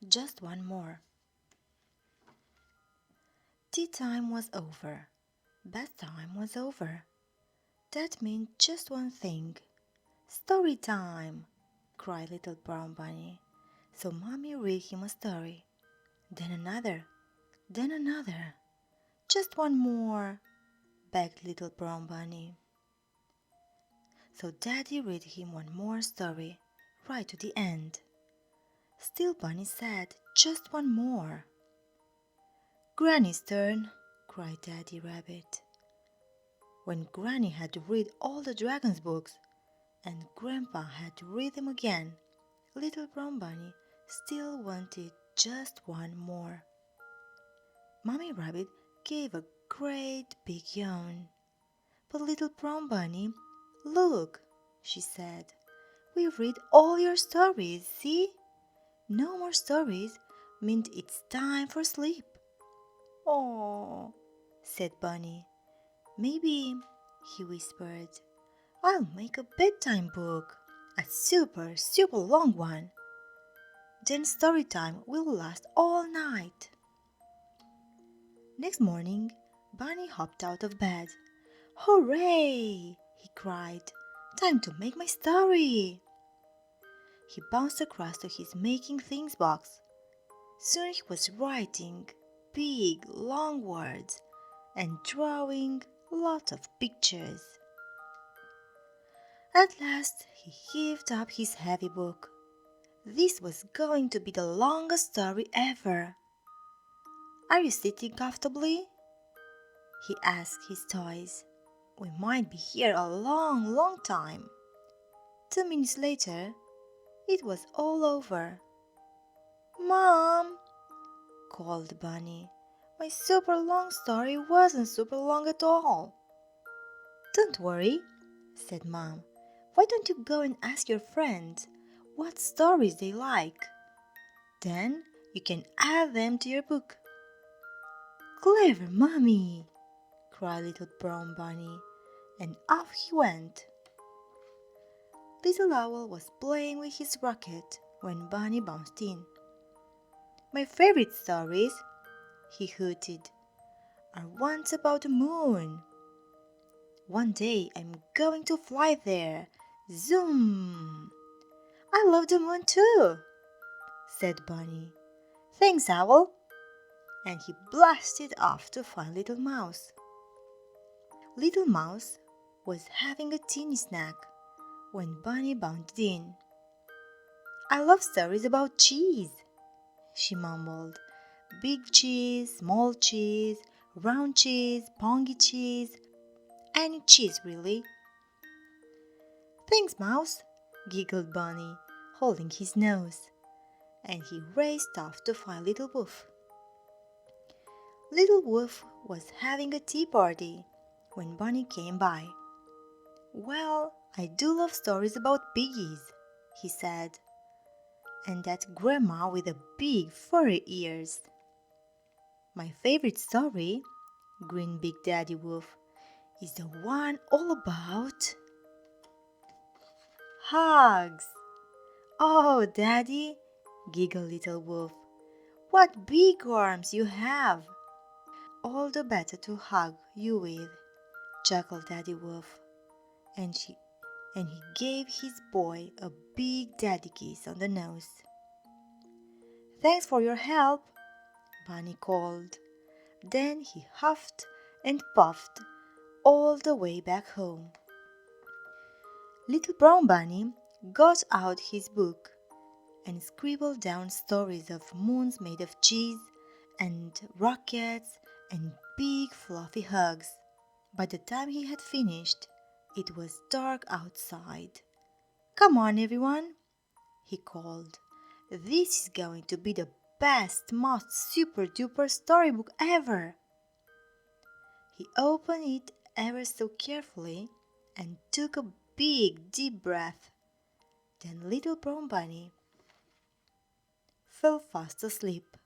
just one more. Tea time was over. Bedtime was over. That meant just one thing. Story time, cried little brown bunny. So Mommy read him a story. Then another. Then another. Just one more, begged little brown bunny. So Daddy read him one more story, right to the end. Still Bunny said, just one more. Granny's turn, cried Daddy Rabbit. When Granny had to read all the dragon's books, and Grandpa had to read them again, little brown bunny still wanted just one more. Mommy Rabbit gave a great big yawn. But little brown bunny, look, she said, we've read all your stories, see? No more stories meant it's time for sleep. Oh, said Bunny. Maybe, he whispered, I'll make a bedtime book, a super, super long one. Then story time will last all night. Next morning, Bunny hopped out of bed. Hooray! He cried. Time to make my story! He bounced across to his making things box. Soon he was writing big, long words and drawing lots of pictures. At last he heaved up his heavy book. This was going to be the longest story ever. Are you sitting comfortably? He asked his toys. We might be here a long, long time. 2 minutes later, it was all over. Mom, called Bunny, my super long story wasn't super long at all. Don't worry, said Mom. Why don't you go and ask your friends what stories they like? Then you can add them to your book. Clever Mommy, cried little brown bunny, and off he went. Little Owl was playing with his rocket when Bunny bounced in. My favorite stories, he hooted, are ones about the moon. One day I'm going to fly there. Zoom! I love the moon too, said Bunny. Thanks, Owl. And he blasted off to find Little Mouse. Little Mouse was having a teeny snack when Bunny bounced in. I love stories about cheese, she mumbled. Big cheese, small cheese, round cheese, pongy cheese, any cheese really. Thanks, Mouse, giggled Bunny, holding his nose, and he raced off to find Little Wolf. Little Wolf was having a tea party when Bunny came by. Well, I do love stories about piggies, he said, and that grandma with the big furry ears. My favorite story, grinned Big Daddy Wolf, is the one all about hugs. Oh, Daddy, giggled Little Wolf, what big arms you have! All the better to hug you with, chuckled Daddy Wolf, and he gave his boy a big daddy kiss on the nose. Thanks for your help, Bunny called. Then he huffed and puffed all the way back home. Little Brown Bunny got out his book and scribbled down stories of moons made of cheese and rockets and big fluffy hugs. By the time he had finished, it was dark outside. Come on, everyone, he called. This is going to be the best, most super duper storybook ever. He opened it ever so carefully and took a big deep breath. Then Little Brown Bunny fell fast asleep.